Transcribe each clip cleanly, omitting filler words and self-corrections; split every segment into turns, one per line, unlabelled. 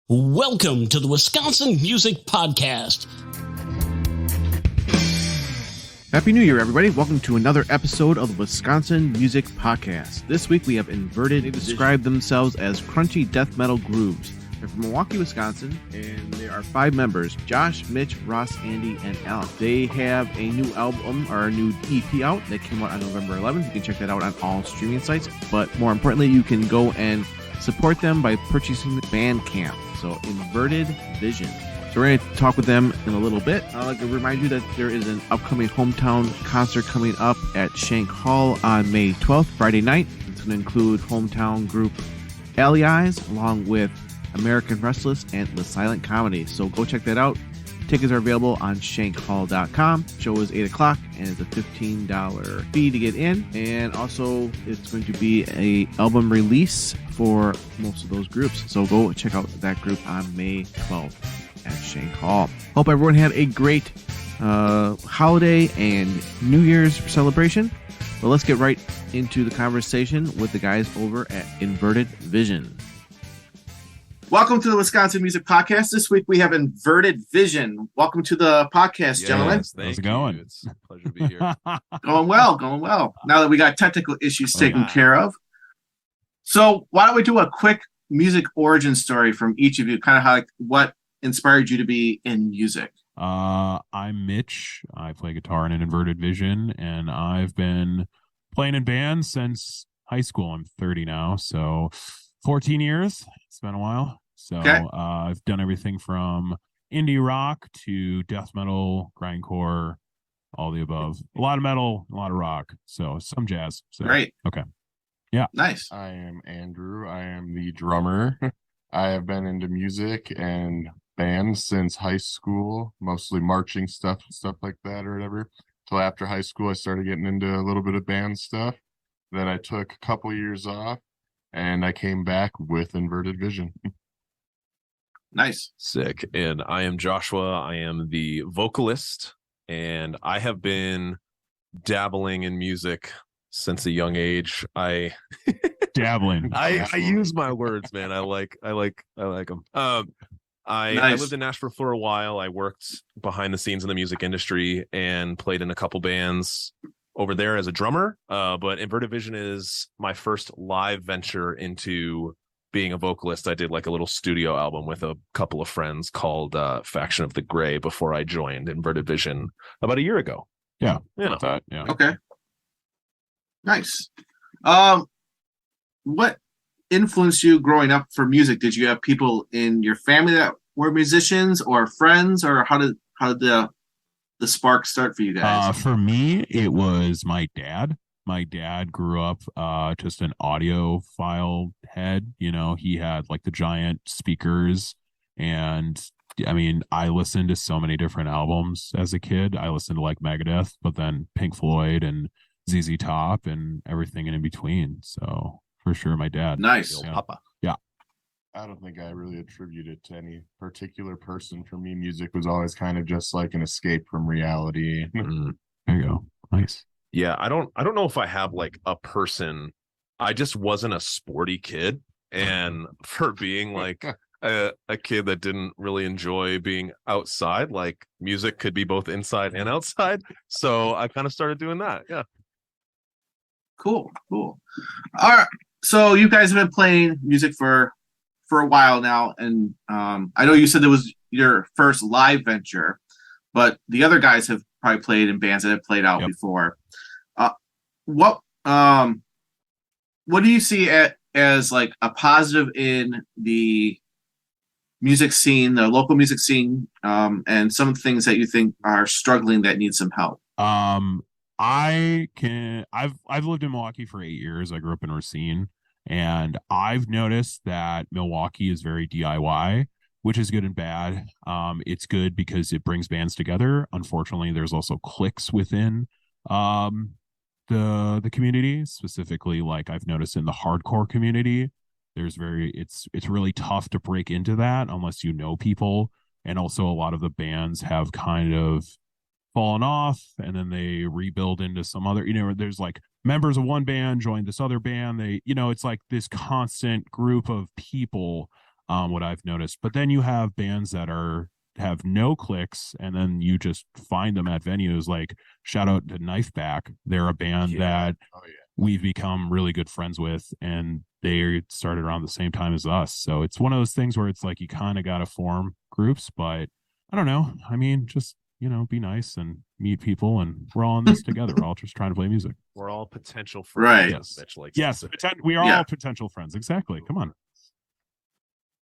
Welcome to the Wisconsin Music Podcast.
Happy New Year, everybody. Welcome to another episode of the Wisconsin Music Podcast. This week we have Inverted. They describe themselves as crunchy death metal grooves. They're from Milwaukee, Wisconsin, and there are 5 members: Josh, Mitch, Ross, Andy, and Alex. They have a new album, or a new EP out that came out on November 11th. You can check that out on all streaming sites, but more importantly, you can go and support them by purchasing the Bandcamp. So, Inverted Vision. So we're going to talk with them in a little bit. I'd like to remind you that there is an upcoming hometown concert coming up at Shank Hall on May 12th, Friday night. It's going to include hometown group Alley Eyes, along with American Restless and The Silent Comedy. So go check that out. Tickets are available on shankhall.com. Show is 8 o'clock and it's a $15 fee to get in. And also it's going to be a album release for most of those groups. So go check out that group on May 12th at Shank Hall. Hope everyone had a great holiday and New Year's celebration. But let's get right into the conversation with the guys over at Inverted Vision. Welcome to the Wisconsin Music Podcast. This week we have Inverted Vision. Welcome to the podcast, gentlemen.
How's it going?
It's a pleasure to be here.
Going well. Now that we got technical issues taken care of. So why don't we do a quick music origin story from each of you, kind of how, what inspired you to be in music?
I'm Mitch. I play guitar in an Inverted Vision, and I've been playing in bands since high school. I'm 30 now, so 14 years. It's been a while. So
okay.
I've done everything from indie rock to death metal, grindcore, all the above. A lot of metal, a lot of rock. So some jazz. So,
great.
Okay. Yeah.
Nice.
I am Andrew. I am the drummer. I have been into music and bands since high school, mostly marching stuff like that or whatever. Till after high school, I started getting into a little bit of band stuff. Then I took a couple years off. And I came back with Inverted Vision.
Nice.
Sick. And I am Joshua. I am the vocalist, and I have been dabbling in music since a young age.
Dabbling.
I use my words, man. I like them. I lived in Nashville for a while. I worked behind the scenes in the music industry and played in a couple bands over there as a drummer, but Inverted Vision is my first live venture into being a vocalist. I did like a little studio album with a couple of friends called Faction of the Gray before I joined Inverted Vision about a year ago.
Yeah.
Yeah.
Yeah.
Okay. Nice. What influenced you growing up for music? Did you have people in your family that were musicians, or friends, or how did the spark start for you guys?
For me, it was my dad. My dad grew up just an audiophile head. You know, he had like the giant speakers, and I mean, I listened to so many different albums as a kid. I listened to like Megadeth, but then Pink Floyd and ZZ Top and everything in between. So for sure, my dad.
Nice.
Yeah.
Papa.
Yeah.
I don't think I really attribute it to any particular person. For me, music was always kind of just like an escape from reality.
There you go. Nice.
Yeah, I don't know if I have like a person. I just wasn't a sporty kid, and for being like a kid that didn't really enjoy being outside, like music could be both inside and outside. So I kind of started doing that. Yeah.
Cool. All right. So you guys have been playing music for a while now, and I know you said it was your first live venture, but the other guys have probably played in bands that have played out before. What do you see as like a positive in the music scene, the local music scene, and some of the things that you think are struggling that need some help?
I've lived in Milwaukee for 8 years. I grew up in Racine. And I've noticed that Milwaukee is very DIY, which is good and bad. It's good because it brings bands together. Unfortunately, there's also cliques within the community, specifically like I've noticed in the hardcore community. It's really tough to break into that unless you know people. And also a lot of the bands have kind of fallen off and then they rebuild into some other, there's like members of one band joined this other band. It's like this constant group of people what I've noticed. But then you have bands that have no clicks, and then you just find them at venues. Like, shout out to Knifeback. They're a band that we've become really good friends with, and they started around the same time as us. So it's one of those things where it's like you kind of got to form groups, but I don't know. I mean, just, be nice and meet people, and we're all in this together. We're all just trying to play music.
We're all potential friends.
Right.
Yes. We are all potential friends. Exactly. Come on.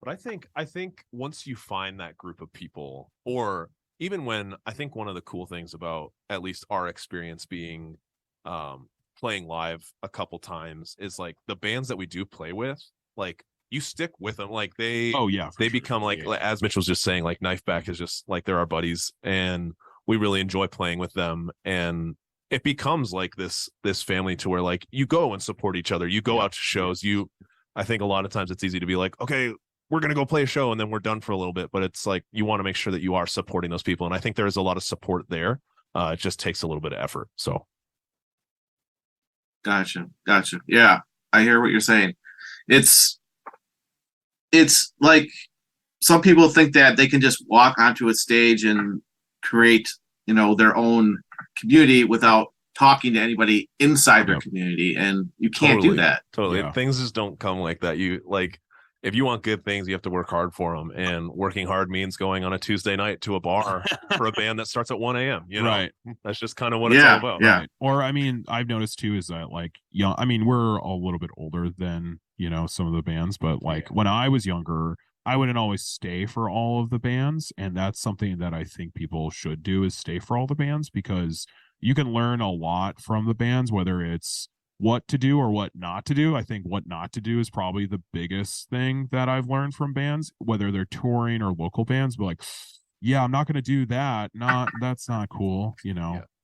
But I think once you find that group of people, or even when, I think one of the cool things about at least our experience being playing live a couple times is like the bands that we do play with, like you stick with them, like they become like as Mitch was just saying, like Knifeback is just like they're our buddies, and we really enjoy playing with them, and it becomes like this family to where like you go and support each other, you go out to shows. I think a lot of times it's easy to be like, okay, we're going to go play a show and then we're done for a little bit, but it's like you want to make sure that you are supporting those people, and I think there's a lot of support there. It just takes a little bit of effort. So
Gotcha. Yeah, I hear what you're saying. It's like some people think that they can just walk onto a stage and create, their own community without talking to anybody inside their community, and you can't do that.
Totally.
Yeah.
Things just don't come like that. You like, if you want good things, you have to work hard for them, and working hard means going on a Tuesday night to a bar for a band that starts at 1 a.m.
Right.
That's just kind of what it's all about.
Yeah.
Right. Or, I mean, I've noticed too is that like, we're a little bit older than, some of the bands, but like when I was younger, I wouldn't always stay for all of the bands. And that's something that I think people should do, is stay for all the bands, because you can learn a lot from the bands, whether it's what to do or what not to do. I think what not to do is probably the biggest thing that I've learned from bands, whether they're touring or local bands. But like, I'm not going to do that. That's not cool.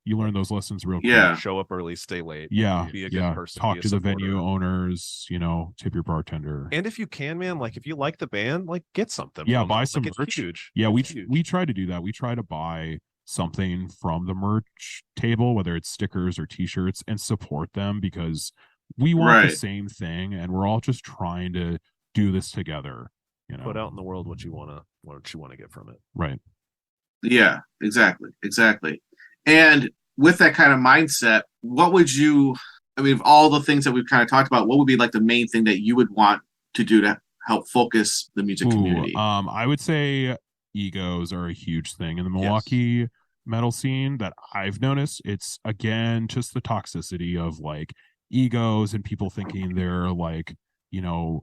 You learn those lessons real quick.
Yeah.
Show up early, stay late.
Yeah.
Be a good person.
Talk to the venue owners, tip your bartender.
And if you can, man, like if you like the band, like get something.
Yeah, buy some merch.
It's huge.
Yeah, we try to do that. We try to buy something from the merch table, whether it's stickers or t-shirts, and support them, because we want the same thing, and we're all just trying to do this together.
Put out in the world what you want to get from it.
Right.
Yeah, exactly. And with that kind of mindset, what would you, of all the things that we've kind of talked about, what would be like the main thing that you would want to do to help focus the music community?
I would say egos are a huge thing in the Milwaukee metal scene that I've noticed. It's, again, just the toxicity of like egos and people thinking they're like,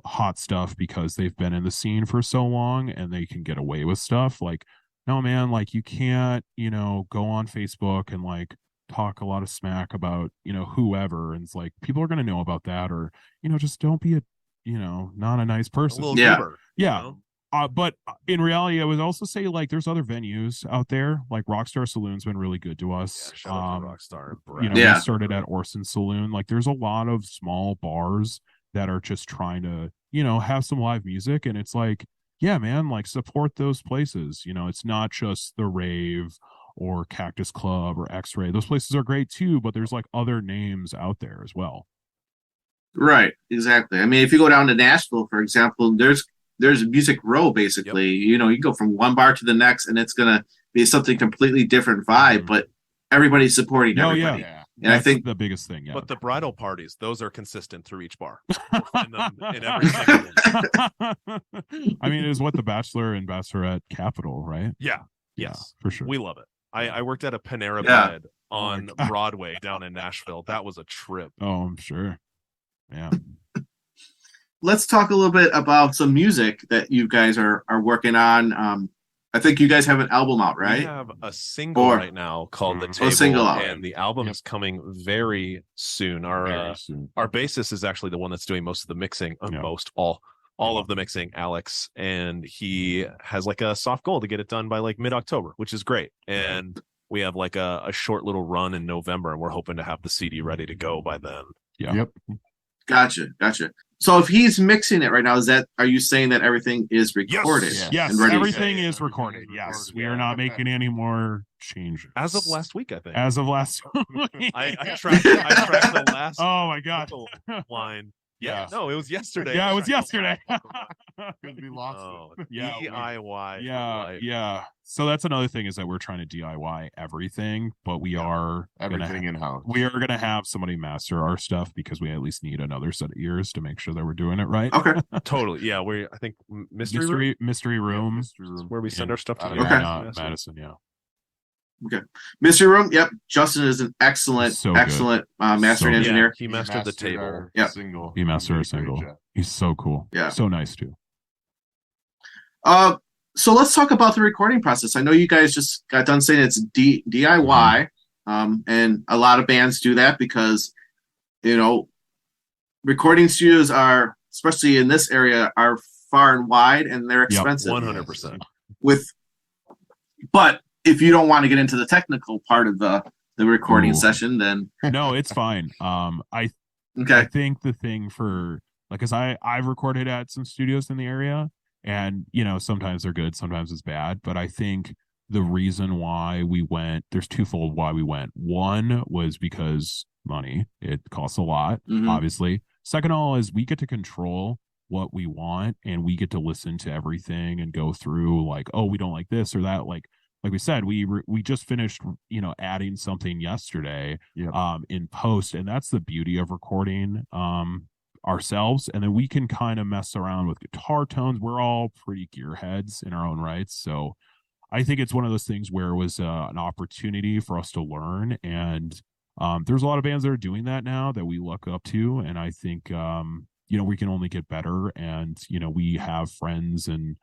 hot stuff because they've been in the scene for so long and they can get away with stuff. Like, no, man, like you can't, go on Facebook and like talk a lot of smack about, whoever. And it's like, people are going to know about that, or, just don't be not a nice person.
A little goober,
But in reality, I would also say like there's other venues out there, like Rockstar Saloon's been really good to us.
Shout out to Rockstar.
We started at Orson Saloon. Like there's a lot of small bars that are just trying to, have some live music, and it's like, yeah, man, like support those places. It's not just the Rave or Cactus Club or X-Ray. Those places are great too, but there's like other names out there as well.
Right, exactly. I mean, if you go down to Nashville, for example, there's Music Row, basically. You can go from one bar to the next, and it's gonna be something completely different vibe, but everybody's supporting everybody. And
that's
I think
the biggest thing.
But the bridal parties, those are consistent through each bar. You'll find them in every single one.
I mean, it is what the Bachelor and Bachelorette capital, right?
Yeah.
Yeah,
Yes,
for sure.
we love it. I worked at a Panera Bread on Broadway down in Nashville. That was a trip.
Oh, I'm sure. Yeah.
Let's talk a little bit about some music that you guys are working on. I think you guys have an album out, right?
We have a single right now called The Table,
single out.
And the album is coming very soon. Our bassist is actually the one that's doing most of the mixing, all of the mixing, Alex, and he has like a soft goal to get it done by like mid-October, which is great. And we have like a short little run in November, and we're hoping to have the CD ready to go by then.
Yeah.
Yep.
Gotcha. So if he's mixing it right now, are you saying that everything is recorded?
Yes,
and ready?
everything is recorded. Yes, we are not making any more changes.
As of last week, I think.
As of last week.
I tracked the last
oh my god
line Yeah, no, it was yesterday.
Yeah, it was yesterday.
Could be lost.
Oh,
Yeah,
DIY.
Yeah. So that's another thing, is that we're trying to DIY everything, but we are
Everything in-house.
We are gonna have somebody master our stuff, because we at least need another set of ears to make sure that we're doing it right.
Okay.
Totally. Yeah, I think mystery room,
mystery room,
where we send our stuff to.
Madison. Yeah.
Okay. Mystery Room. Yep. Justin is an excellent mastering engineer.
He mastered the table.
Yep.
Single.
He mastered a single. He's so cool.
Yeah.
So nice too.
So let's talk about the recording process. I know you guys just got done saying it's DIY, and a lot of bands do that because, recording studios are, especially in this area, are far and wide, and they're expensive.
100%.
But if you don't want to get into the technical part of the recording session, then
no, it's fine. I think the thing for, like, because I've recorded at some studios in the area, and sometimes they're good, sometimes it's bad, but I think the reason why we went, there's twofold why we went. One was because money, it costs a lot, obviously. Second of all is we get to control what we want, and we get to listen to everything and go through, like, oh, we don't like this or that. Like we said, we just finished, adding something yesterday, in post, and that's the beauty of recording ourselves. And then we can kind of mess around with guitar tones. We're all pretty gearheads in our own rights, so I think it's one of those things where it was an opportunity for us to learn, and there's a lot of bands that are doing that now that we look up to, and I think we can only get better. And we have friends and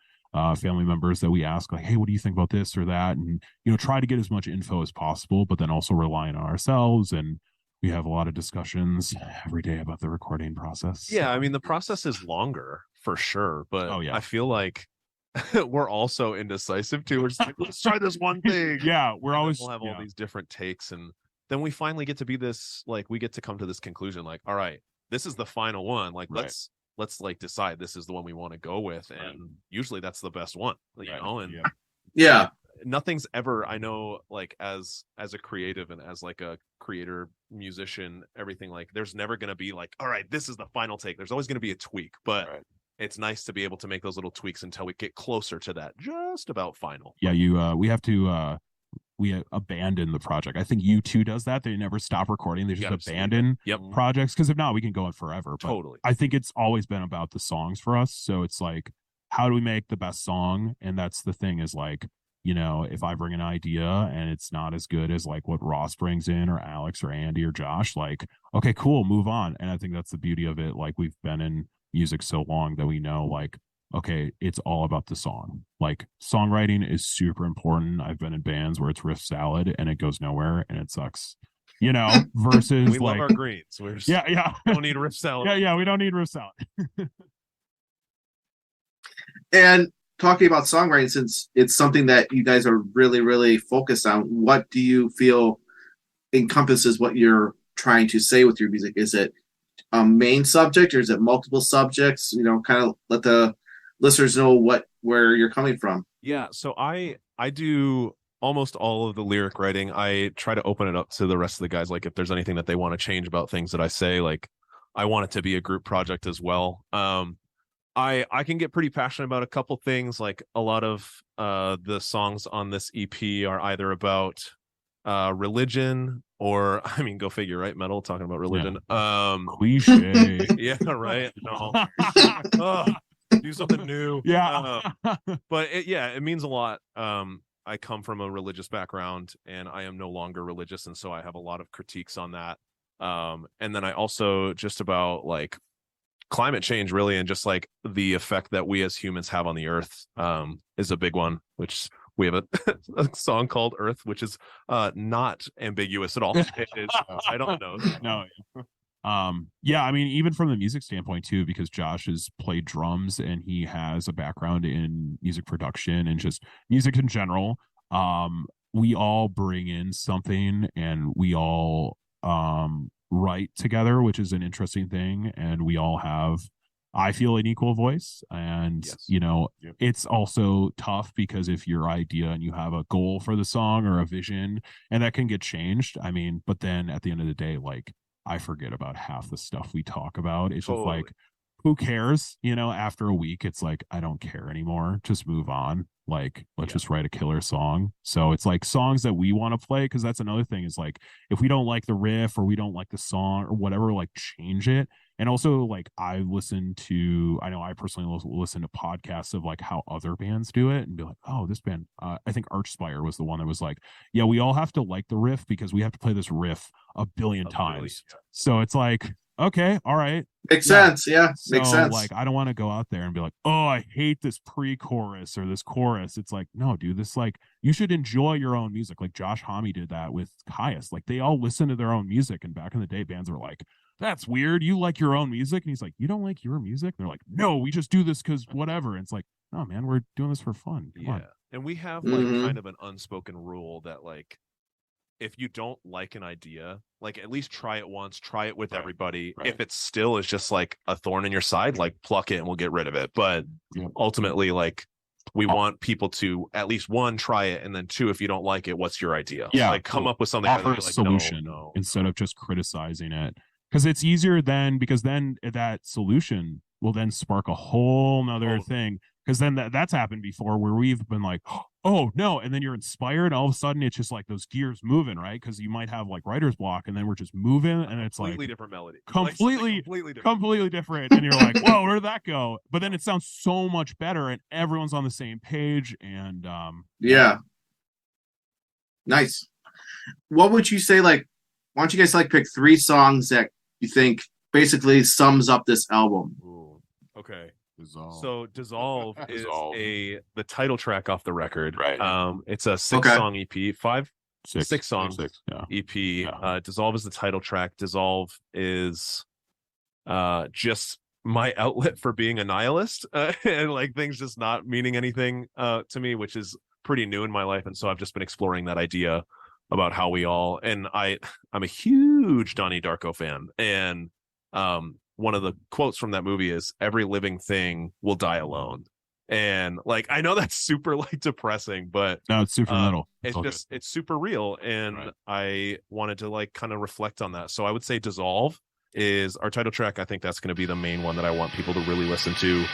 family members that we ask, like, hey, what do you think about this or that, and try to get as much info as possible, but then also relying on ourselves. And we have a lot of discussions every day about the recording process.
Yeah, I mean, the process is longer for sure, but I feel like we're also indecisive too. We're just like, let's try this one thing.
Yeah, we'll have
all these different takes, and then we finally get to be this, like, we get to come to this conclusion, like, all right, this is the final one. Like, let's like decide this is the one we want to go with, and usually that's the best one, and nothing's ever, I know, like, as a creative and as like a creator musician, everything, like, there's never going to be like, all right, this is the final take. There's always going to be a tweak, but it's nice to be able to make those little tweaks until we get closer to that just about final.
We have to we abandon the project. I think U2 does that. They never stop recording. They just abandon projects, because if not, we can go on forever. But
totally.
I think it's always been about the songs for us. So it's like, how do we make the best song? And that's the thing, is like, if I bring an idea and it's not as good as like what Ross brings in, or Alex or Andy or Josh, like, okay, cool, move on. And I think that's the beauty of it. Like, we've been in music so long that we know, like, okay, it's all about the song. Like, songwriting is super important. I've been in bands where it's riff salad and it goes nowhere and it sucks, versus
we love our greens. We're just, don't need riff salad.
We don't need riff salad.
And talking about songwriting, since it's something that you guys are really, really focused on, what do you feel encompasses what you're trying to say with your music? Is it a main subject, or is it multiple subjects? Kind of let the listeners know where you're coming from.
Yeah, so I do almost all of the lyric writing. I try to open it up to the rest of the guys, like, if there's anything that they want to change about things that I say, like, I want it to be a group project as well. I can get pretty passionate about a couple things. Like, a lot of the songs on this EP are either about religion, or, I mean, go figure, right? Metal talking about religion.
Cliche.
Yeah, right. No. Do something new. But it means a lot. I come from a religious background, and I am no longer religious, and so I have a lot of critiques on that. And then I also just about, like, climate change, really, and just like the effect that we as humans have on the earth is a big one, which we have a song called Earth, which is not ambiguous at all. It is, I don't know.
No. I mean, even from the music standpoint too, because Josh has played drums and he has a background in music production and just music in general. We all bring in something, and we all write together, which is an interesting thing. And we all have, I feel, an equal voice. And, it's also tough, because if your idea and you have a goal for the song or a vision, and that can get changed. I mean, but then at the end of the day, like, I forget about half the stuff we talk about. It's just
Totally.
like, who cares? You know, after a week, it's like, I don't care anymore. Just move on. Like, let's just write a killer song. So it's like songs that we want to play, because that's another thing is like, if we don't like the riff or we don't like the song or whatever, like change it. And also, like, I know I personally listen to podcasts of like how other bands do it and be like, oh, this band, I think Archspire was the one that was like, yeah, we all have to like the riff because we have to play this riff a billion times. So it's like, okay, all right.
Makes sense. Yeah,
So,
makes sense.
like, I don't want to go out there and be like, oh, I hate this pre-chorus or this chorus. It's like, no, dude, this, like, you should enjoy your own music. Like Josh Homme did that with Caius. Like, they all listen to their own music. And back in the day, bands were like, that's weird. You like your own music? And he's like, you don't like your music? And they're like, no, we just do this because whatever. And it's like, no, man, we're doing this for fun. Come on.
And we have like kind of an unspoken rule that like, if you don't like an idea, like at least try it once, try it with everybody. Right. If it still is just like a thorn in your side, like pluck it and we'll get rid of it. But ultimately, like, we want people to at least one, try it, and then two, if you don't like it, what's your idea?
Yeah,
like come up with something.
Offer a
like,
solution instead of just criticizing it, because it's easier then, because then that solution will then spark a whole nother thing. Because then that's happened before where we've been like, oh no, and then you're inspired, and all of a sudden it's just like those gears moving, right? Because you might have like writer's block, and then we're just moving, and it's like
completely different melody,
completely different, and you're like, whoa, where did that go? But then it sounds so much better, and everyone's on the same page, and
nice. What would you say? Like, why don't you guys like pick 3 songs that you think basically sums up this album?
Ooh, okay.
Dissolve.
So Dissolve is the title track off the record.
Right.
It's a 6-song EP, 6 songs EP.
Yeah.
Dissolve is the title track. Dissolve is just my outlet for being a nihilist and like things just not meaning anything to me, which is pretty new in my life. And so I've just been exploring that idea about how we all, and I'm a huge Donnie Darko fan, and one of the quotes from that movie is every living thing will die alone. And like, I know that's super like depressing, but
no, it's super metal.
It's super real. And I wanted to like kind of reflect on that. So I would say Dissolve is our title track. I think that's going to be the main one that I want people to really listen to.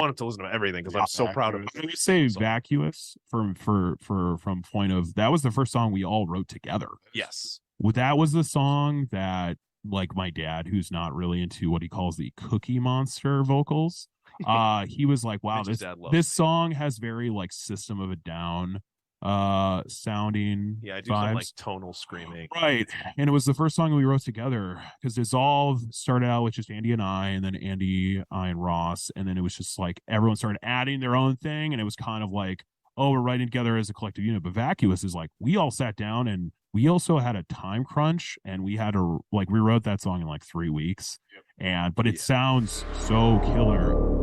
want him to listen to everything because I'm so proud of him.
I would say Vacuous from point of that was the first song we all wrote together.
Yes.
That was the song that, like, my dad, who's not really into what he calls the Cookie Monster vocals, he was like, wow, this song has very like System of a Down sounding
I do
vibes.
some like tonal screaming,
right? And it was the first song we wrote together because it's all started out with just Andy and I, and then Andy, I, and Ross, and then it was just like everyone started adding their own thing, and it was kind of like, oh, we're writing together as a collective unit. But Vacuous is like we all sat down, and we also had a time crunch, and we had to like we wrote that song in like 3 weeks, but it sounds so killer.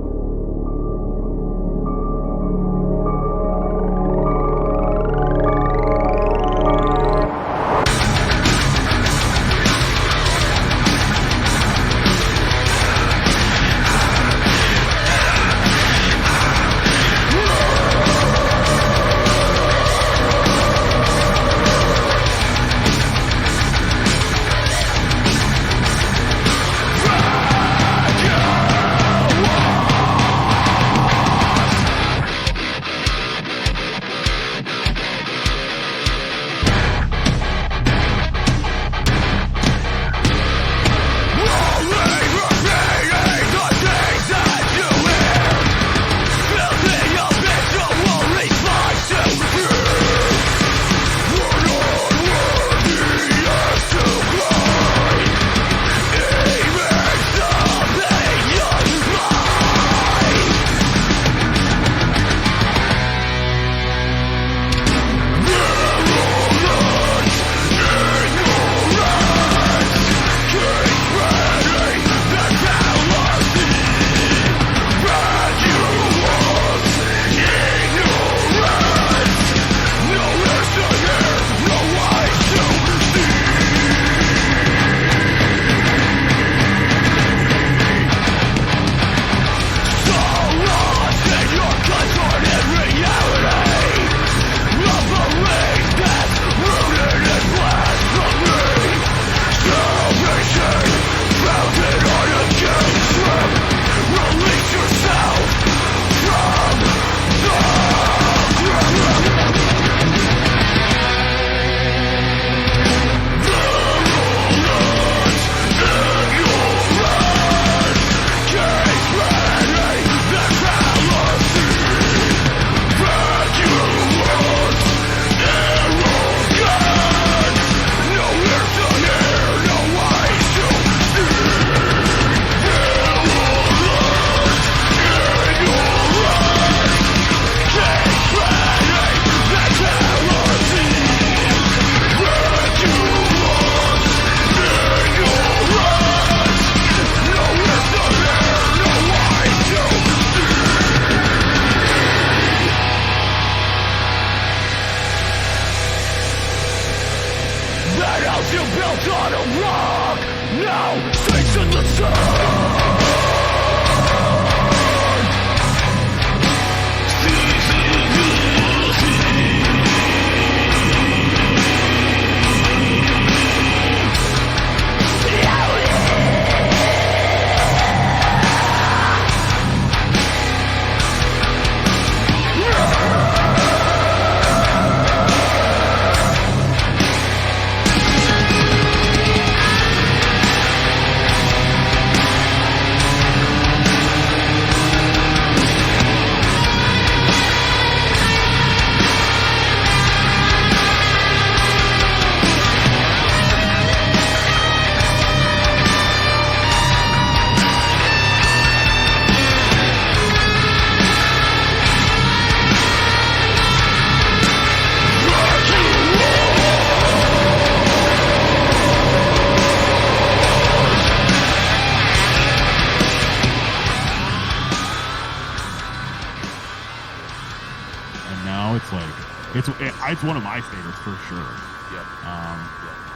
It's one of my favorites for sure.
Yep.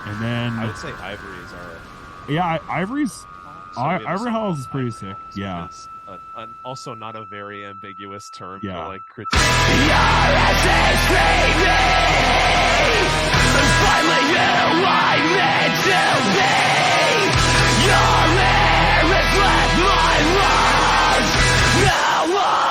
And then
I would say Ivory is
Ivory's Ivory Halls is pretty sick. Yeah.
Also not a very ambiguous term
for
like critique.
Finally you I meant to be. Your air reflects my words. Now I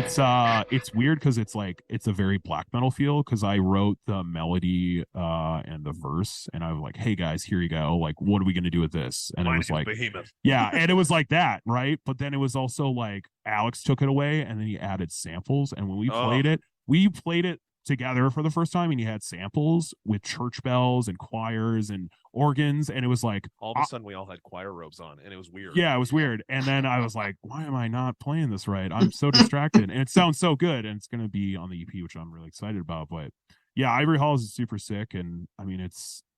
It's weird because it's like it's a very black metal feel because I wrote the melody and the verse and I was like, hey guys, here you go. Like, what are we gonna do with this? And it was like
Behemoth.
yeah, and it was like that, right? But then it was also like Alex took it away and then he added samples. And when we played it together for the first time and he had samples with church bells and choirs and organs, and it was like
all of a sudden we all had choir robes on and it was weird.
Yeah, it was weird. And then I was like, why am I not playing this right? I'm so distracted. And it sounds so good, and it's going to be on the EP, which I'm really excited about. But yeah, Ivory Halls is super sick. And I mean,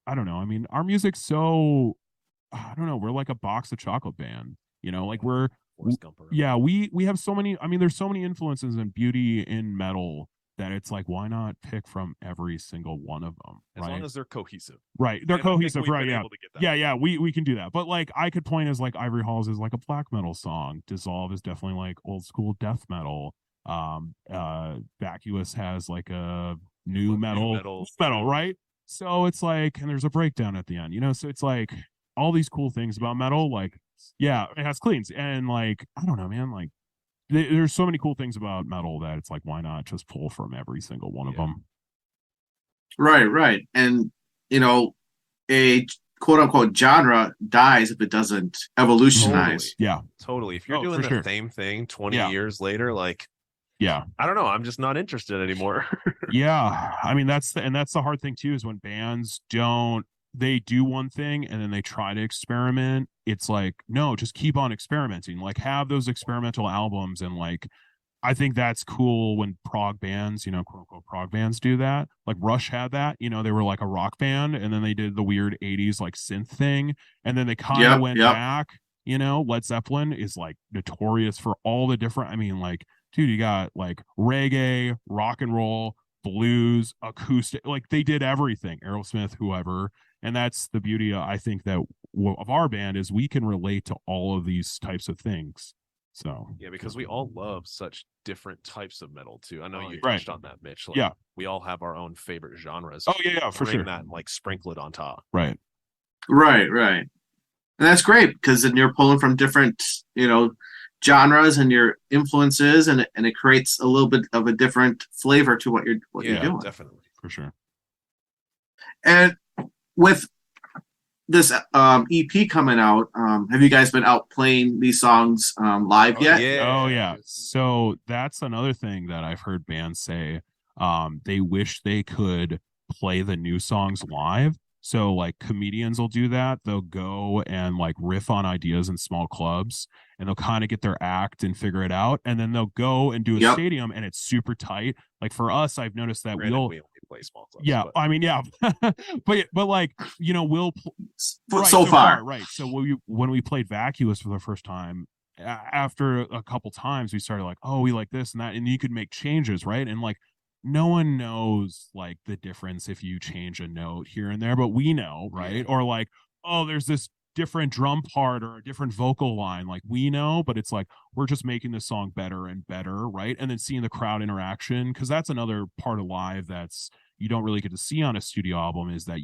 I don't know, I mean, our music's so, I don't know, we're like a box of chocolate band, you know, like we have so many, I mean, there's so many influences and beauty in metal that it's like, why not pick from every single one of them?
As long as they're cohesive.
Right. They're cohesive, right? Yeah.
Yeah,
we can do that. But like I could point as like Ivory Halls is like a black metal song. Dissolve is definitely like old school death metal. Vacuous has like a new metal, right? So it's like, and there's a breakdown at the end, you know? So it's like all these cool things about metal, like, yeah, it has cleans. And like, I don't know, man, like, there's so many cool things about metal that it's like, why not just pull from every single one of them?
Right. And, you know, a quote unquote genre dies if it doesn't evolutionize.
Totally. If you're doing the same thing 20 years later, like, I don't know, I'm just not interested anymore.
I mean, that's the hard thing too, is when bands they do one thing and then they try to experiment. It's like, no, just keep on experimenting, like have those experimental albums. And like, I think that's cool when prog bands, you know, quote unquote prog bands do that. Like Rush had that, you know, they were like a rock band and then they did the weird 80s like synth thing. And then they kind of went back, you know. Led Zeppelin is like notorious for all the different, I mean, like, dude, you got like reggae, rock and roll, blues, acoustic, like they did everything, Aerosmith, whoever. And that's the beauty, I think, that of our band is we can relate to all of these types of things. So
yeah, because we all love such different types of metal too. I know you touched on that, Mitch. Like, we all have our own favorite genres.
Oh yeah, for sure.
That and like sprinkle it on top.
Right. And that's great because then you're pulling from different, you know, genres and your influences, and it creates a little bit of a different flavor to what you're doing.
Definitely,
for sure.
And with this EP coming out, have you guys been out playing these songs live yet?
Yeah. So that's another thing that I've heard bands say. They wish they could play the new songs live. So like comedians will do that. They'll go and like riff on ideas in small clubs and they'll kind of get their act and figure it out. And then they'll go and do a stadium and it's super tight. Like for us, I've noticed that we only
play small clubs.
Yeah. But... I mean, yeah. but like, you know, we'll
so far.
Right. So when we played Vacuous for the first time, after a couple times, we started like, oh, we like this and that. And you could make changes. Right. And like, no one knows like the difference if you change a note here and there, but we know, right? Or like, oh, there's this different drum part or a different vocal line, like we know, but it's like we're just making this song better and better, right? And then seeing the crowd interaction, because that's another part of live that's you don't really get to see on a studio album, is that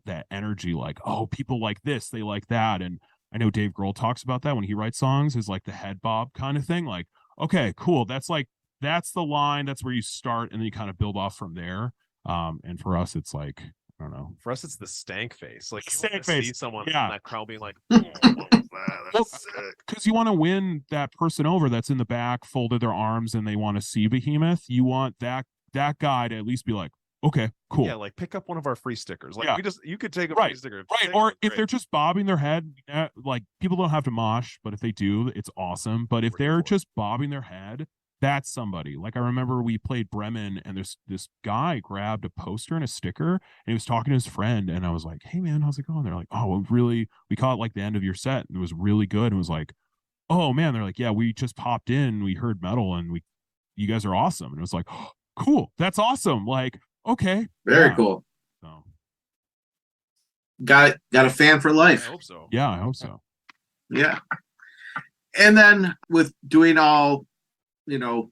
that energy, like, oh, people like this, they like that. And I know Dave Grohl talks about that when he writes songs, is like the head bob kind of thing, like, okay, cool, that's the line, that's where you start, and then you kind of build off from there. And for us, it's like, I don't know.
For us, it's the stank face. Like, you
stank
want to
face.
see someone in that crowd being like,
oh, what was that? That's sick. Because you want to win that person over that's in the back, folded their arms, and they want to see Behemoth. You want that guy to at least be like, okay, cool.
Yeah, like pick up one of our free stickers. Like you could take a free sticker.
Right. Or if they're just bobbing their head, like people don't have to mosh, but if they do, it's awesome. But if they're just bobbing their head, that's somebody. Like I remember we played Bremen and this guy grabbed a poster and a sticker and he was talking to his friend, and I was like, hey man, how's it going? They're like, oh, we caught like the end of your set and it was really good. And it was like, oh man, they're like, yeah, we just popped in, we heard metal, and you guys are awesome. And it was like, oh, cool, that's awesome. Like, okay,
very cool.
So
got a fan for life.
I hope so.
Yeah, I hope so.
Yeah. And then with doing all, you know,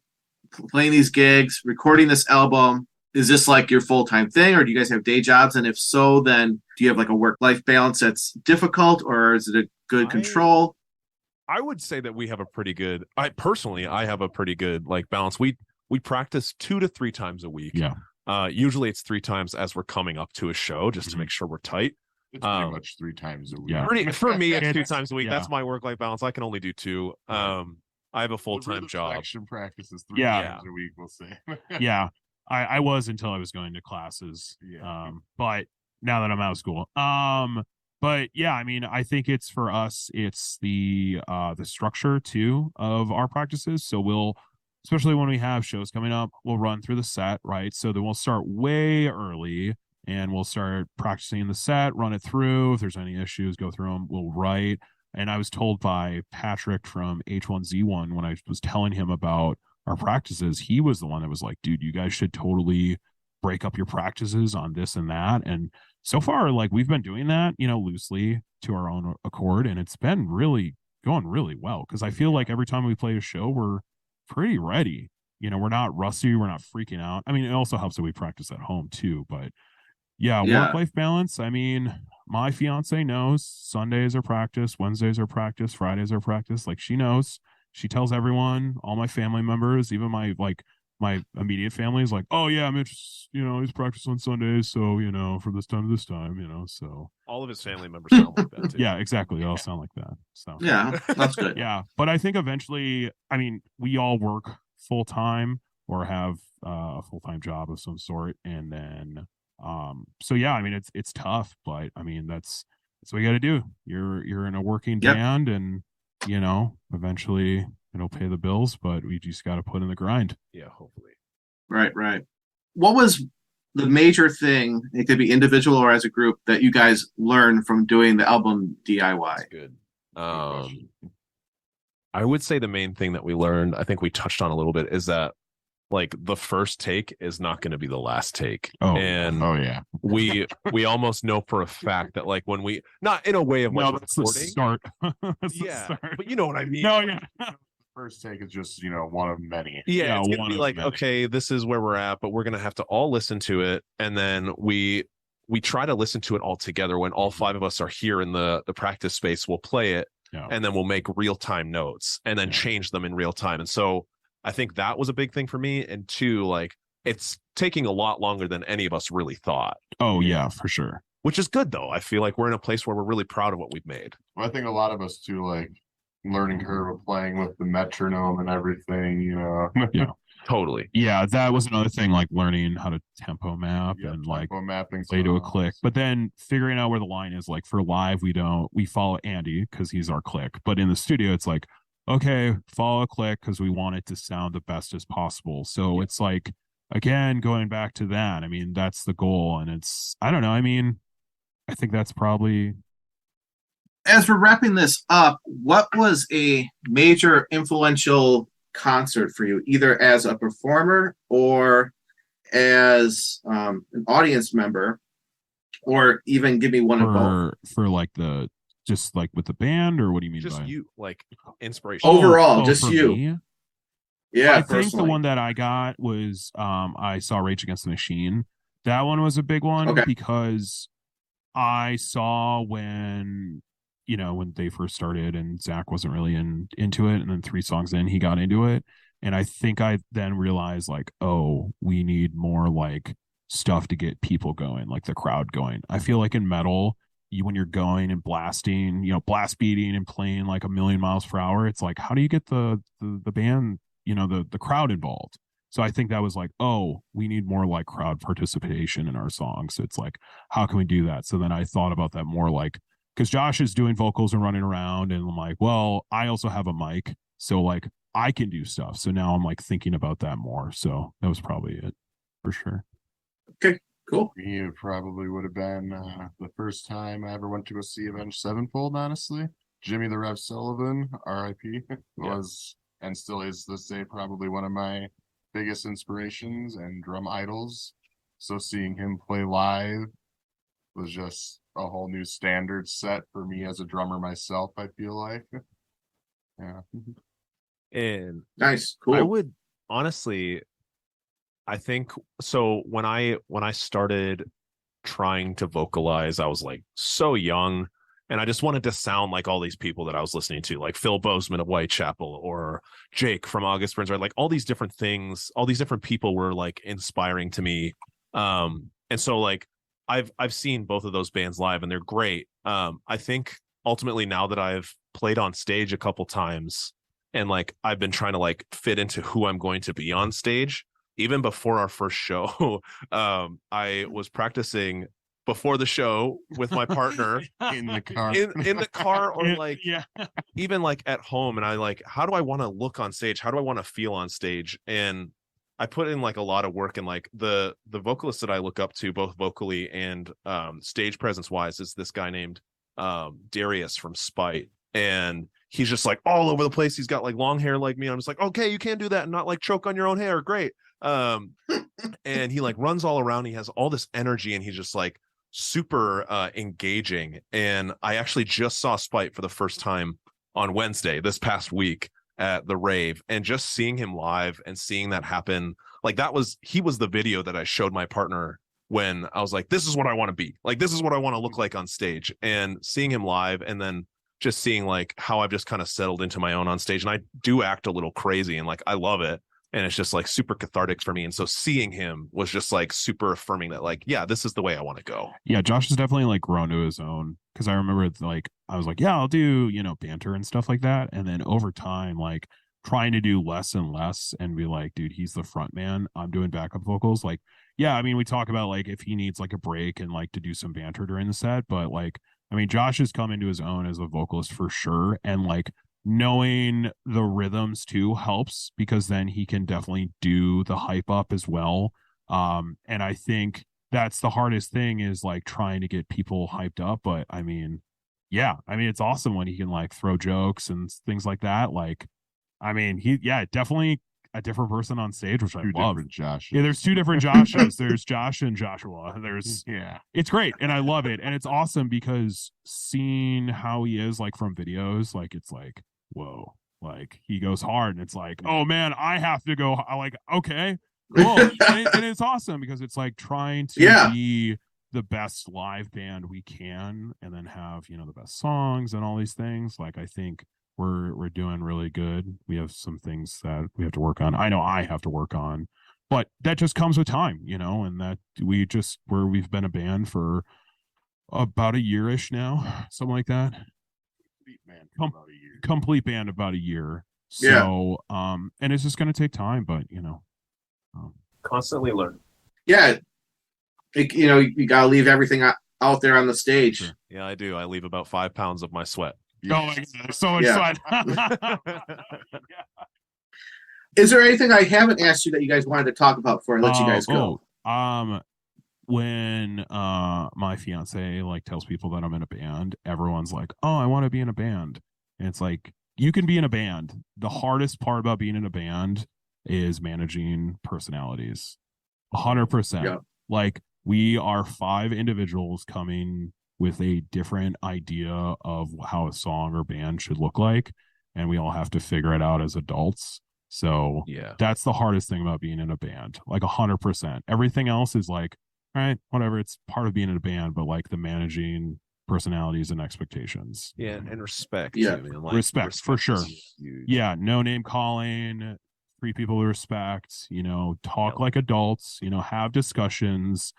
playing these gigs, recording this album, is this like your full-time thing, or do you guys have day jobs? And if so, then do you have like a work-life balance that's difficult, or is it a good control?
I would say that we have a pretty good. I have a pretty good like balance. We practice 2 to 3 times a week.
Yeah.
Usually it's 3 times as we're coming up to a show, just to make sure we're tight.
It's pretty much 3 times a week.
Yeah.
For me, it's 2 times a week.
Yeah.
That's my work-life balance. I can only do 2. I have a full-time job.
Action practices 3
Yeah.
times a week, we'll say.
Yeah. I was until I was going to classes.
Yeah.
But now that I'm out of school. But yeah, I mean, I think it's for us, it's the structure too of our practices. So we'll, especially when we have shows coming up, we'll run through the set, right? So then we'll start way early and we'll start practicing the set, run it through. If there's any issues, go through them. We'll write. And I was told by Patrick from H1Z1 when I was telling him about our practices, he was the one that was like, dude, you guys should totally break up your practices on this and that. And so far, like we've been doing that, loosely to our own accord. And it's been really going really well. Cause I feel like every time we play a show, we're pretty ready. We're not rusty. We're not freaking out. I mean, it also helps that we practice at home too, but yeah. Work-life balance. I mean, my fiance knows Sundays are practice, Wednesdays are practice, Fridays are practice. Like she knows. She tells everyone, all my family members, even my immediate family is like, oh yeah, Mitch, he's practicing on Sundays, so from this time to this time, so
all of his family members sound like that too.
Yeah, exactly. They all sound like that. So
Yeah, that's good.
yeah, but I think eventually, I mean, we all work full time or have a full time job of some sort, and then so yeah, I mean, it's tough, but I mean that's what you got to do. You're in a working band, and eventually it'll pay the bills, but we just got to put in the grind.
Yeah, hopefully.
Right. What was the major thing, it could be individual or as a group, that you guys learned from doing the album DIY?
That's good. I would say the main thing that we learned, I think we touched on a little bit, is that like the first take is not going to be the last take.
Yeah.
we almost know for a fact that like when we, not in a way of like
that's the start. That's the start.
But you know what I mean.
No, yeah.
First take is just one of many.
Yeah, it's gonna
one
be
of
like,
many.
okay, this is where we're at, but we're gonna have to all listen to it, and then we try to listen to it all together. When all 5 of us are here in the practice space, we'll play it, and then we'll make real-time notes and then change them in real time. And so I think that was a big thing for me. And 2, like it's taking a lot longer than any of us really thought.
Oh yeah, for sure.
Which is good though. I feel like we're in a place where we're really proud of what we've made.
Well, I think a lot of us too, like learning curve of playing with the metronome and everything,
Yeah.
Totally.
Yeah, that was another thing, like learning how to tempo map and like
tempo mapping
play to a click, but then figuring out where the line is. Like for live, we follow Andy because he's our click, but in the studio it's like, okay, follow a click because we want it to sound the best as possible. So it's like, again, going back to that, I mean, that's the goal. And it's, I don't know, I mean, I think that's probably.
As we're wrapping this up, what was a major influential concert for you, either as a performer or as an audience member, or even give me one of both?
For like just like with the band, or what do you mean
just
by
you, like inspiration
overall? Just you.
Me?
Yeah,
I think the one that I got was I saw Rage Against the Machine. That one was a big one because I saw when they first started and Zach wasn't really into it, and then 3 songs in he got into it, and I think I then realized like, oh, we need more like stuff to get people going, like the crowd going. I feel like in metal, when you're going and blasting, blast beating and playing like 1,000,000 miles per hour, it's like, how do you get the band, the crowd involved? So I think that was like, oh, we need more like crowd participation in our songs. So it's like, how can we do that? So then I thought about that more, like, because Josh is doing vocals and running around, and I'm like, well, I also have a mic, so like I can do stuff. So now I'm like thinking about that more. So that was probably it for sure.
Okay, cool.
It probably would have been the first time I ever went to go see Avenged Sevenfold, honestly. Jimmy the Rev Sullivan, R.I.P., was and still is this day probably one of my biggest inspirations and drum idols. So seeing him play live was just a whole new standard set for me as a drummer myself, I feel like. Yeah.
And
nice, cool.
I would honestly, I think so. When I started trying to vocalize, I was like so young, And I just wanted to sound like all these people that I was listening to, like Phil Bozeman of Whitechapel or Jake from August Burns, right? Like all these different things, all these different people were like inspiring to me. And so like I've seen both of those bands live and they're great. I think ultimately now that I've played on stage a couple times and like I've been trying to like fit into who I'm going to be on stage, even before our first show, I was practicing before the show with my partner
in the car,
in the car, or like
yeah,
even like at home. And I like, how do I want to look on stage? How do I want to feel on stage? And I put in like a lot of work, and like the vocalist that I look up to both vocally and stage presence wise is this guy named Darius from Spite. And he's just like all over the place. He's got like long hair like me. I'm just like, okay, you can do that and not like choke on your own hair. Great. And he like runs all around. He has all this energy and he's just like super engaging. And I actually just saw Spite for the first time on Wednesday this past week at the rave, and just seeing him live and seeing that happen, like he was the video that I showed my partner when I was like, this is what I want to be, like this is what I want to look like on stage. And seeing him live, and then just seeing like how I've just kind of settled into my own on stage, and I do act a little crazy and like I love it, and it's just like super cathartic for me. And so seeing him was just like super affirming that like, yeah, this is the way I want to go.
Yeah, Josh has definitely like grown to his own, because I remember like I was like, yeah, I'll do, you know, banter and stuff like that, and then over time like trying to do less and less and be like, dude, he's the front man, I'm doing backup vocals. Like, yeah, I mean, we talk about like if he needs like a break and like to do some banter during the set, but like, I mean, Josh has come into his own as a vocalist for sure, and like knowing the rhythms too helps, because then he can definitely do the hype up as well. And I think that's the hardest thing, is like trying to get people hyped up. But I mean, yeah, I mean, it's awesome when he can like throw jokes and things like that. Like, I mean, definitely a different person on stage, which I love.
Josh.
Yeah, there's two different Joshes. There's Josh and Joshua.
Yeah,
It's great, and I love it, and it's awesome because seeing how he is like from videos, like it's like, whoa, like he goes hard, and it's like, oh man, I have to go. I like, okay, cool. and it's awesome because it's like trying to be the best live band we can, and then have, you know, the best songs and all these things. Like, I think we're doing really good. We have some things that we have to work on. I know I have to work on, but that just comes with time, you know, and that we've been a band for about a year-ish now, something like that. Complete band about a year. So, and it's just going to take time, but you know,
Constantly learn.
Yeah. You know, you got to leave everything out there on the stage.
Sure. Yeah, I do. I leave about 5 pounds of my sweat.
Oh my God, so much fun.
Is there anything I haven't asked you that you guys wanted to talk about before I let you guys go?
When my fiance like tells people that I'm in a band, everyone's like, oh, I want to be in a band. And it's like, you can be in a band. The hardest part about being in a band is managing personalities. 100%.
Yeah.
Like, we are 5 individuals coming with a different idea of how a song or band should look like, and we all have to figure it out as adults. So
yeah,
that's the hardest thing about being in a band, like 100%. Everything else is like, all right, whatever, it's part of being in a band, but like the managing personalities and expectations.
Yeah, and respect.
Yeah,
too, man. Like,
respect for sure.
Huge.
Yeah, no name calling, treat people with respect, you know, talk like adults, you know, have discussions.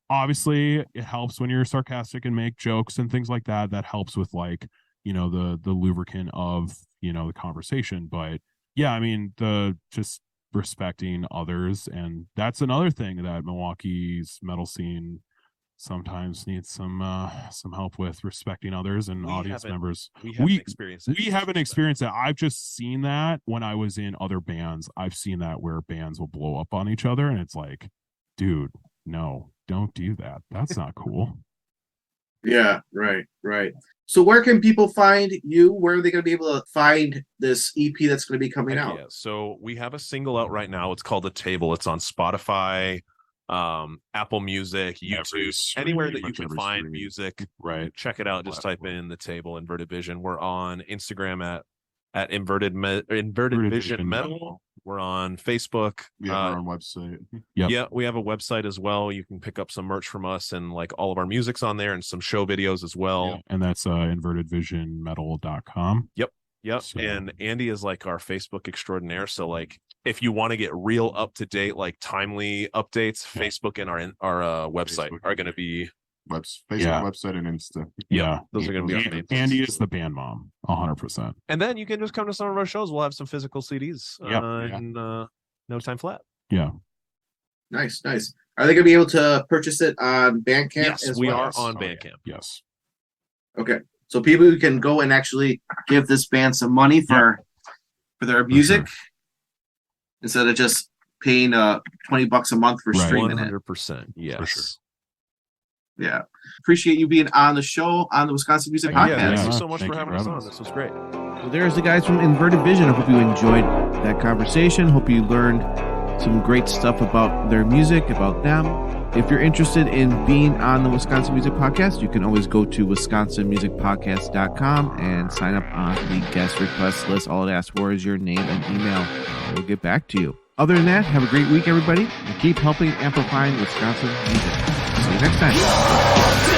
Obviously, it helps when you're sarcastic and make jokes and things like that. That helps with like, you know, the lubricant of, you know, the conversation. But yeah, I mean, the just respecting others, and that's another thing that Milwaukee's metal scene sometimes needs some help with, respecting others and audience members.
We haven't experienced it.
We haven't experienced that. I've just seen that when I was in other bands. I've seen that where bands will blow up on each other, and it's like, dude, no, don't do that. That's not cool.
Yeah, right. So where can people find you? Where are they going to be able to find this EP that's going to be coming out?
Yeah, so we have a single out right now. It's called The Table. It's on Spotify, Apple Music, YouTube, anywhere that you can find music.
Right.
Check it out. Just type in The Table, Inverted Vision. We're on Instagram at Inverted Vision Metal. We're on Facebook.
Yeah, our own website.
Yep.
Yeah, we have a website as well. You can pick up some merch from us, and like all of our music's on there, and some show videos as well.
Yeah. And that's invertedvisionmetal.com.
Yep.
So-
And Andy is like our Facebook extraordinaire. So like, if you want to get real up to date, like timely updates, Facebook and our website
Facebook.
are going to be.
Facebook,
Yeah.
website, and Insta.
Yeah.
Those are going to be our main.
Andy is the band mom, 100%.
And then you can just come to some of our shows. We'll have some physical CDs.
Yep.
And No Time Flat.
Yeah.
Nice. Are they going to be able to purchase it on Bandcamp?
Yes,
as
we
well?
are on Bandcamp.
Yes.
Okay, so people who can go and actually give this band some money for their music instead of just paying $20 a month for
Right.
streaming it.
100%. Yes.
For sure.
Yeah, appreciate you being on the show on the Wisconsin Music
Yeah,
Podcast.
thank
Yeah.
you so much
Thank
for
you
having
for
us
having
on.
us.
This was great.
Well, there's the guys from Inverted Vision. I hope you enjoyed that conversation. Hope you learned some great stuff about their music, about them. If you're interested in being on the Wisconsin Music Podcast, you can always go to wisconsinmusicpodcast.com and sign up on the guest request list. All it asks for is your name and email. We'll get back to you. Other than that, have a great week, everybody, and keep helping amplifying Wisconsin music. See you next time.